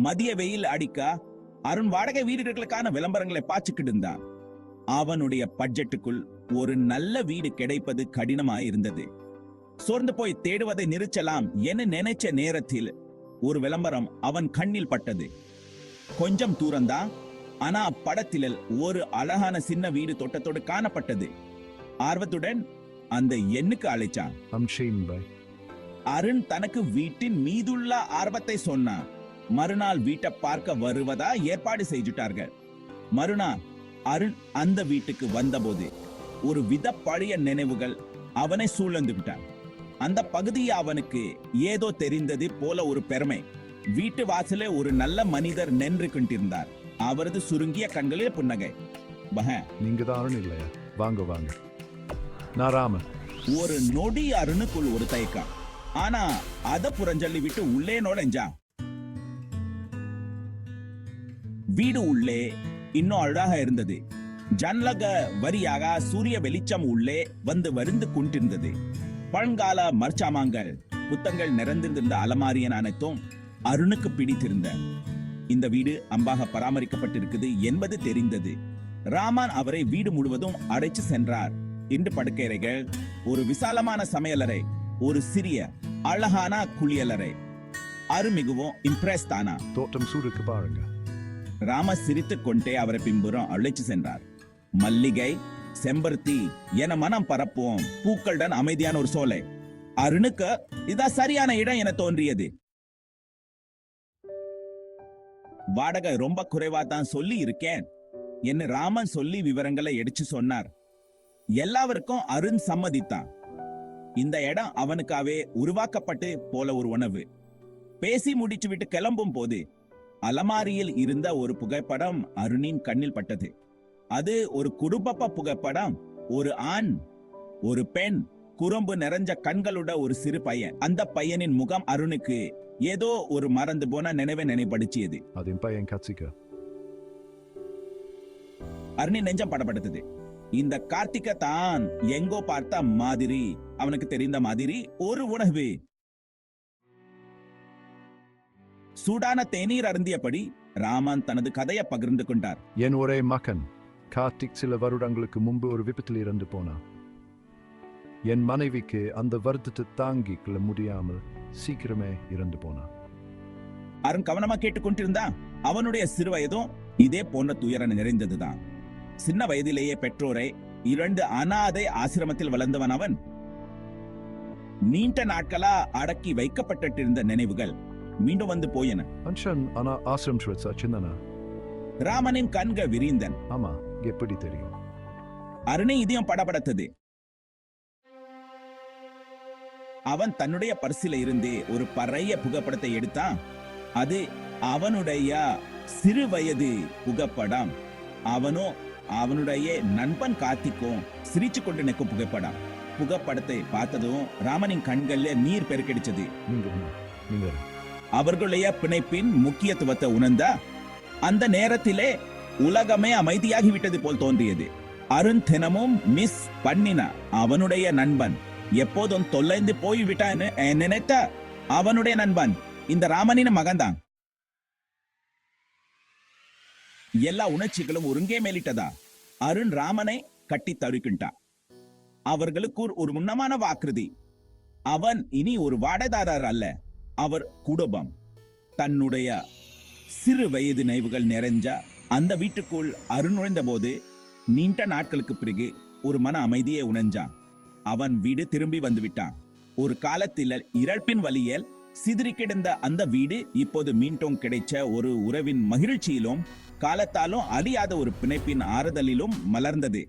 மதிய வெயில் அடிக்க அருண் வாடகை வீடுகளுக்கான விளம்பரங்களை பாய்ச்சிக்கிட்டு இருந்தான். அவனுடைய பட்ஜெட்டுக்குள் ஒரு நல்ல வீடு கிடைப்பது கடினமாய் இருந்தது. சோர்ந்து போய் தேடுவதை நிறுத்தலாம் என நினைச்ச நேரத்தில் ஒரு விளம்பரம் அவன் கண்ணில் பட்டது. கொஞ்சம் தூரம்தான், ஆனா படத்தில் ஒரு அழகான சின்ன வீடு தோட்டத்தோடு காணப்பட்டது. ஆர்வத்துடன் அந்த எண்ணுக்கு அழைச்சான். அருண் தனக்கு வீட்டின் மீதுள்ள ஆர்வத்தை சொன்னான். மறுநாள் வீட்டை பார்க்க வருவதா ஏற்பாடு செய்துட்டார்கள். மறுநாள் அருண் அந்த வீட்டுக்கு வந்தபோது ஒரு வித பழைய நினைவுகள் அவனை சூழ்ந்து விட்டான். அந்த பகுதியை அவனுக்கு ஏதோ தெரிந்தது போல ஒரு பெருமை. வீட்டு வாசலே ஒரு நல்ல மனிதர் நின்று கொண்டிருந்தார். அவரது சுருங்கிய கண்களில் புன்னகை. நீங்க தான் அருண் இல்லையா? வாங்க வாங்க, நான் ராமன். ஒரு நொடி அருணுக்குள் ஒரு தயக்கம். ஆனா அத புறஞ்சொல்லி விட்டு உள்ளே நுழைஞ்சான். வீடு உள்ளே இன்னும் அழகாக இருந்தது. ஜன்னலக வரியாக சூரிய வெளிச்சம் உள்ளே வந்து வருந்து கொண்டிருந்தது. பழங்கால மர்ச்சாமாங்கள் புத்தங்கள் நிறைந்திருந்த அலமாரியன் அனைத்தும் அருணுக்கு பிடித்திருந்த. இந்த வீடு அம்பாக பராமரிக்கப்பட்டிருக்குது என்பது தெரிந்தது. ராமன் அவரை வீடு முழுவதும் அடைச்சு சென்றார். இன்று படுக்கையறைகள், ஒரு விசாலமான சமையலறை, ஒரு சிறிய அழகான குளியலறை. அரு மிகவும் இம்ப்ரெஸ் தானா? தோட்டம் சூடுக்கு பாருங்க. ராம சிரித்துக் கொண்டே அவரை பின்புறம் அழைச்சு சென்றார். மல்லிகை, செம்பருத்தி என மனம் பரப்புவோம் பூக்களுடன் அமைதியான ஒரு சோலை. அருணுக்கு இதான் சரியான இடம் என தோன்றியது. வாடகை ரொம்ப குறைவா தான் சொல்லி இருக்கேன் என்று ராமன் சொல்லி விவரங்களை எடுத்து சொன்னார். எல்லாருக்கும் அருண் சம்மதித்தான். இந்த இடம் அவனுக்காவே உருவாக்கப்பட்டு போல ஒரு உணவு. பேசி முடிச்சு விட்டு கிளம்பும் போது அலமாரியில் இருந்த ஒரு புகைப்படம் அருணின் கண்ணில் பட்டது. அது ஒரு குடும்ப புகைப்படம். ஒரு ஆண், ஒரு பெண், குறும்பு நிறைஞ்ச கண்களோட ஒரு சிறு பையன். அந்த பையனின் முகம் அருணுக்கு ஏதோ ஒரு மறந்து போன நினைவை நினைப்படுத்தியது. அருணின் நெஞ்சம் படப்படுத்தது. இந்த கார்த்திகை தான் எங்கோ பார்த்த மாதிரி, அவனுக்கு தெரிந்த மாதிரி ஒரு உணவு. சூடான தேநீர் அருந்தியபடி ராமன் தனது கதையை பகிர்ந்து கொண்டார். என் ஒரே மகன் கார்த்திக் சில வருடங்களுக்கு முன்பு ஒரு விபத்தில் இறந்து போனார். என் மனைவிக்கு அந்த வருத்தத்தை தாங்கிக் கொள்ள முடியாமல் சீக்கிரமே இறந்து போனார். அருண் கவனமா கேட்டுக்கொண்டிருந்தான். அவனுடைய சிறு வயதும் இதே போன்ற துயரம் நிறைந்ததுதான். சின்ன வயதிலேயே பெற்றோரை 2 அனாதை ஆசிரமத்தில் வளர்ந்தவன் அவன். நீண்ட நாட்களா அடக்கி வைக்கப்பட்டிருந்த நினைவுகள் மீண்டும் வந்து போயின. ராமனின் கண்கள் விரிந்தன். ஆமா, எப்படி தெரியும்? அருணை இதயம் படபடத்தது. அவன் தன்னுடைய பர்சில இருந்து ஒரு பழைய புகைப்படத்தை எடுத்தான். அது அவனுடைய சிறு வயது புகைப்படம். அவனும் அவனுடைய நண்பன் கார்த்திக்கும் சிரிச்சு கொண்டு நிற்கும் புகைப்படம். புகைப்படத்தை பார்த்ததும் ராமனின் கண்கள்ல நீர் பெருக்கெடுச்சது. அவர்களுடைய பிணைப்பின் முக்கியத்துவத்தை உணர்ந்த அந்த நேரத்திலே உலகமே அமைதியாகிவிட்டது போல் தோன்றியது. அருண் தினமும் மிஸ் பண்ணின அவனுடைய நண்பன் எப்போதும் தொலைந்து போய்விட்டான்னு நினைத்த அவனுடைய நண்பன் இந்த ராமனின் மகன்தான். எல்லா உணர்ச்சிகளும் ஒருங்கே மேலிட்டதா. அருண் ராமனை கட்டி தழுக்கின்றான். அவர்களுக்கு ஒரு முன்னமான வாக்குறுதி. அவன் இனி ஒரு வாடகைதாரர் அல்ல, அவர் குடும்பம். தன்னுடைய சிறு வயது நினைவுகள் நிறைஞ்ச அந்த வீட்டுக்குள் அருண் நுழைந்த போது நீண்ட நாட்களுக்கு பிறகு ஒரு மன அமைதியை உணர்ந்தான். அவன் வீடு திரும்பி வந்து விட்டான். ஒரு காலத்தில் இறப்பின் வழியில் சிதறி கிடந்த அந்த வீடு இப்போது மீண்டும் கிடைச்ச ஒரு உறவின் மகிழ்ச்சியிலும் காலத்தாலும் அழியாத ஒரு பிணைப்பின் ஆறுதலிலும் மலர்ந்தது.